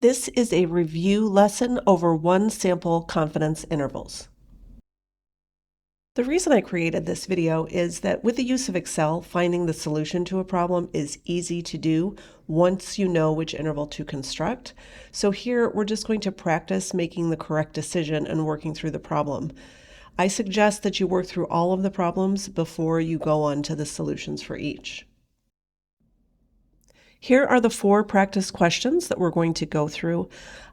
This is a review lesson over one sample confidence intervals. The reason I created this video is that with the use of Excel, finding the solution to a problem is easy to do once you know which interval to construct. So here we're just going to practice making the correct decision and working through the problem. I suggest that you work through all of the problems before you go on to the solutions for each. Here are the 4 practice questions that we're going to go through.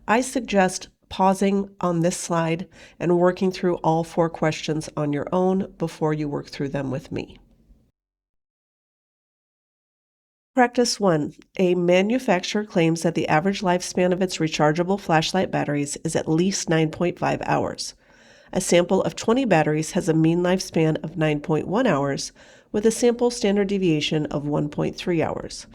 I suggest pausing on this slide and working through all 4 questions on your own before you work through them with me. Practice 1. A manufacturer claims that the average lifespan of its rechargeable flashlight batteries is at least 9.5 hours. A sample of 20 batteries has a mean lifespan of 9.1 hours with a sample standard deviation of 1.3 hours.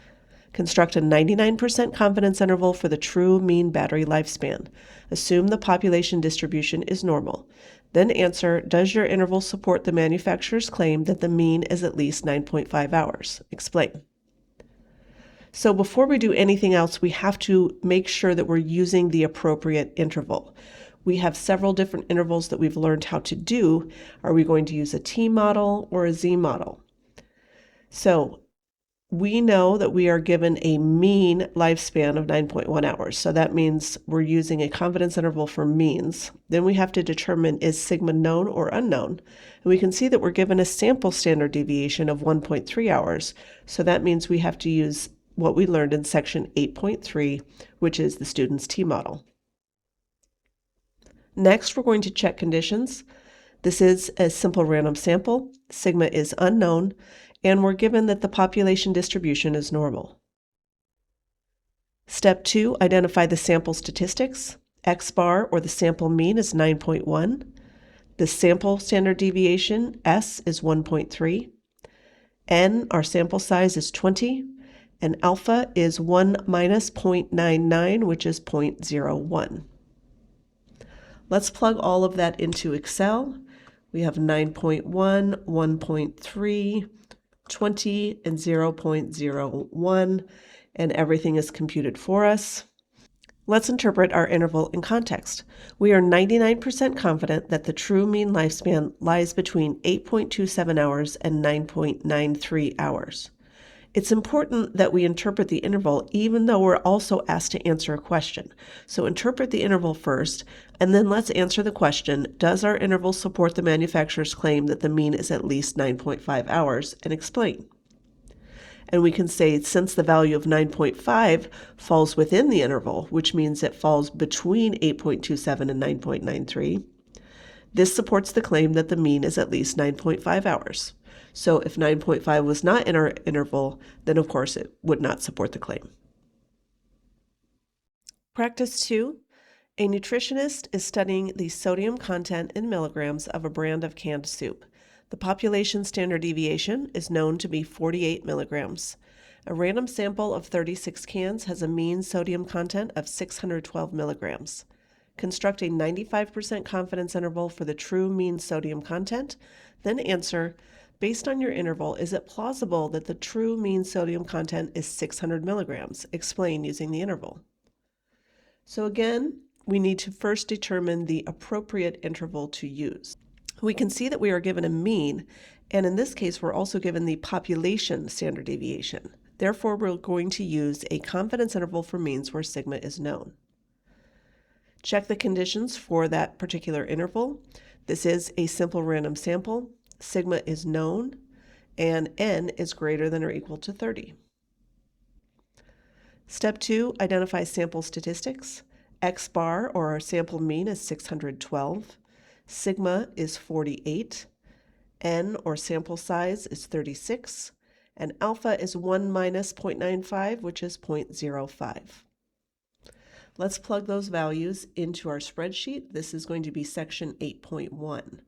Construct a 99% confidence interval for the true mean battery lifespan. Assume the population distribution is normal. Then answer, does your interval support the manufacturer's claim that the mean is at least 9.5 hours? Explain. So before we do anything else, we have to make sure that we're using the appropriate interval. We have several different intervals that we've learned how to do. Are we going to use a T model or a Z model? So we know that we are given a mean lifespan of 9.1 hours. So that means we're using a confidence interval for means. Then we have to determine, is sigma known or unknown? And we can see that we're given a sample standard deviation of 1.3 hours. So that means we have to use what we learned in section 8.3, which is the student's T model. Next, we're going to check conditions. This is a simple random sample. Sigma is unknown, and we're given that the population distribution is normal. Step 2, identify the sample statistics. X bar, or the sample mean, is 9.1. The sample standard deviation, S, is 1.3. N, our sample size, is 20. And alpha is 1 minus 0.99, which is 0.01. Let's plug all of that into Excel. We have 9.1, 1.3, 20, and 0.01, and everything is computed for us. Let's interpret our interval in context. We are 99% confident that the true mean lifespan lies between 8.27 hours and 9.93 hours. It's important that we interpret the interval even though we're also asked to answer a question. So interpret the interval first, and then let's answer the question, does our interval support the manufacturer's claim that the mean is at least 9.5 hours, and explain. And we can say, since the value of 9.5 falls within the interval, which means it falls between 8.27 and 9.93, this supports the claim that the mean is at least 9.5 hours. So if 9.5 was not in our interval, then of course it would not support the claim. Practice 2. A nutritionist is studying the sodium content in milligrams of a brand of canned soup. The population standard deviation is known to be 48 milligrams. A random sample of 36 cans has a mean sodium content of 612 milligrams. Construct a 95% confidence interval for the true mean sodium content, then answer, based on your interval, is it plausible that the true mean sodium content is 600 milligrams? Explain using the interval. So again, we need to first determine the appropriate interval to use. We can see that we are given a mean, and in this case, we're also given the population standard deviation. Therefore, we're going to use a confidence interval for means where sigma is known. Check the conditions for that particular interval. This is a simple random sample. Sigma is known, and n is greater than or equal to 30. Step 2, identify sample statistics. X bar, or our sample mean, is 612. Sigma is 48. N, or sample size, is 36. And alpha is 1 minus 0.95, which is 0.05. Let's plug those values into our spreadsheet. This is going to be section 8.1.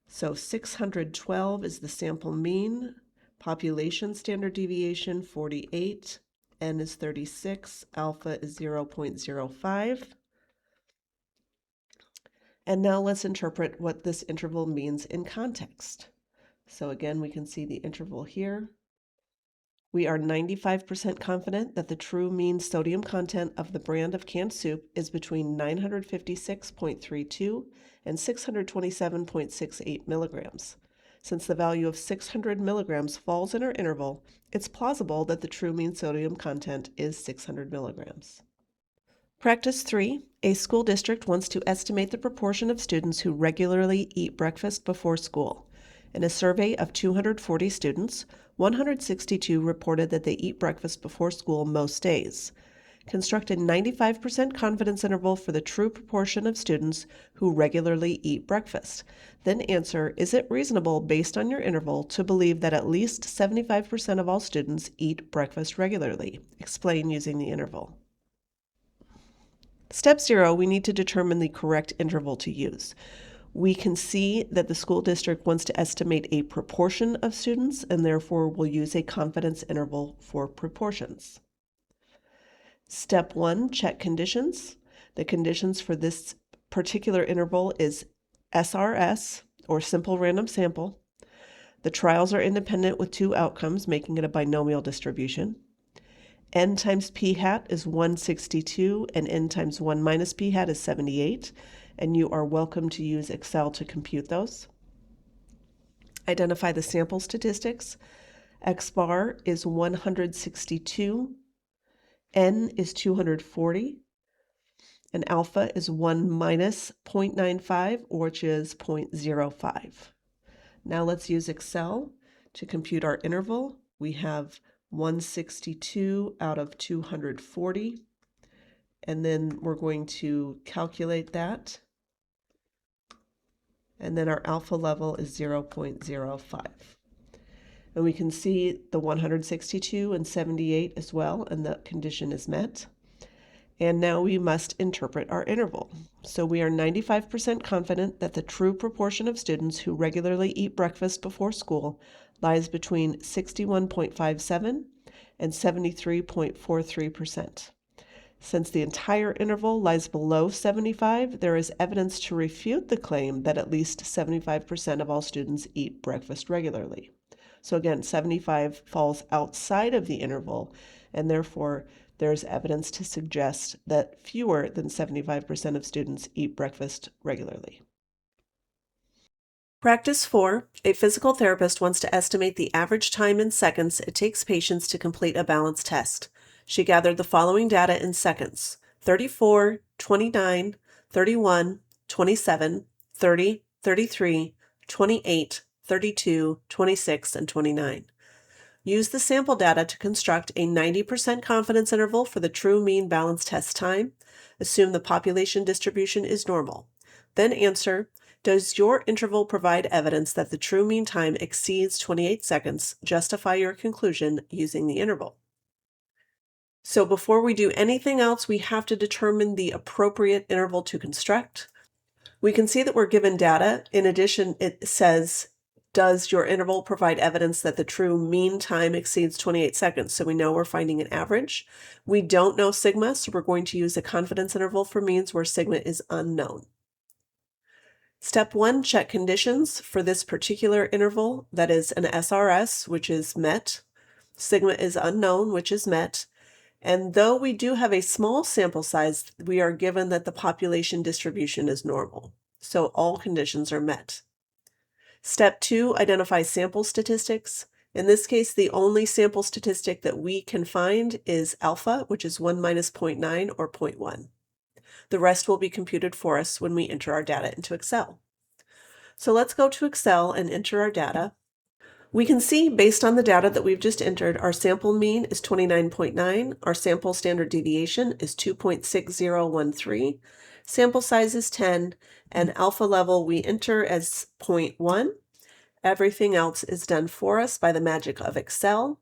So 612 is the sample mean, population standard deviation 48, n is 36, alpha is 0.05. And now let's interpret what this interval means in context. So again, we can see the interval here. We are 95% confident that the true mean sodium content of the brand of canned soup is between 956.32 and 627.68 milligrams. Since the value of 600 milligrams falls in our interval, it's plausible that the true mean sodium content is 600 milligrams. Practice 3. A school district wants to estimate the proportion of students who regularly eat breakfast before school. In a survey of 240 students, 162 reported that they eat breakfast before school most days. Construct a 95% confidence interval for the true proportion of students who regularly eat breakfast. Then answer, is it reasonable based on your interval to believe that at least 75% of all students eat breakfast regularly? Explain using the interval. Step 0, we need to determine the correct interval to use. We can see that the school district wants to estimate a proportion of students, and therefore we'll use a confidence interval for proportions. Step 1, check conditions. The conditions for this particular interval is SRS, or simple random sample. The trials are independent with 2 outcomes, making it a binomial distribution. N times p hat is 162, and n times 1 minus p hat is 78, and you are welcome to use Excel to compute those. Identify the sample statistics. X bar is 162, n is 240, and alpha is 1 minus 0.95, which is 0.05. Now let's use Excel to compute our interval. We have 162 out of 240, and then we're going to calculate that, and then our alpha level is 0.05. And we can see the 162 and 78 as well, and the condition is met. And now we must interpret our interval. So we are 95% confident that the true proportion of students who regularly eat breakfast before school lies between 61.57 and 73.43%. Since the entire interval lies below 75, there is evidence to refute the claim that at least 75% of all students eat breakfast regularly. So again, 75 falls outside of the interval, and therefore there's evidence to suggest that fewer than 75% of students eat breakfast regularly. Practice 4. A physical therapist wants to estimate the average time in seconds it takes patients to complete a balance test. She gathered the following data in seconds: 34, 29, 31, 27, 30, 33, 28, 32, 26, and 29. Use the sample data to construct a 90% confidence interval for the true mean balance test time. Assume the population distribution is normal. Then answer, does your interval provide evidence that the true mean time exceeds 28 seconds? Justify your conclusion using the interval. So before we do anything else, we have to determine the appropriate interval to construct. We can see that we're given data. In addition, it says, does your interval provide evidence that the true mean time exceeds 28 seconds? So we know we're finding an average. We don't know sigma, so we're going to use a confidence interval for means where sigma is unknown. Step 1, check conditions for this particular interval. That is an SRS, which is met. Sigma is unknown, which is met. And though we do have a small sample size, we are given that the population distribution is normal. So all conditions are met. Step 2, identify sample statistics. In this case, the only sample statistic that we can find is alpha, which is 1 minus 0.9 or 0.1. The rest will be computed for us when we enter our data into Excel. So let's go to Excel and enter our data. We can see, based on the data that we've just entered, our sample mean is 29.9, our sample standard deviation is 2.6013, sample size is 10, and alpha level we enter as 0.1. Everything else is done for us by the magic of Excel.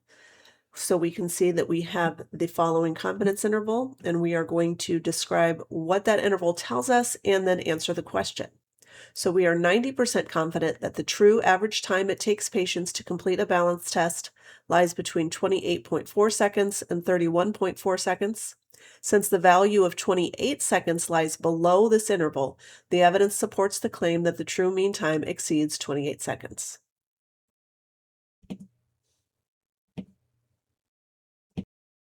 So we can see that we have the following confidence interval, and we are going to describe what that interval tells us and then answer the question. So we are 90% confident that the true average time it takes patients to complete a balance test lies between 28.4 seconds and 31.4 seconds. Since the value of 28 seconds lies below this interval, the evidence supports the claim that the true mean time exceeds 28 seconds.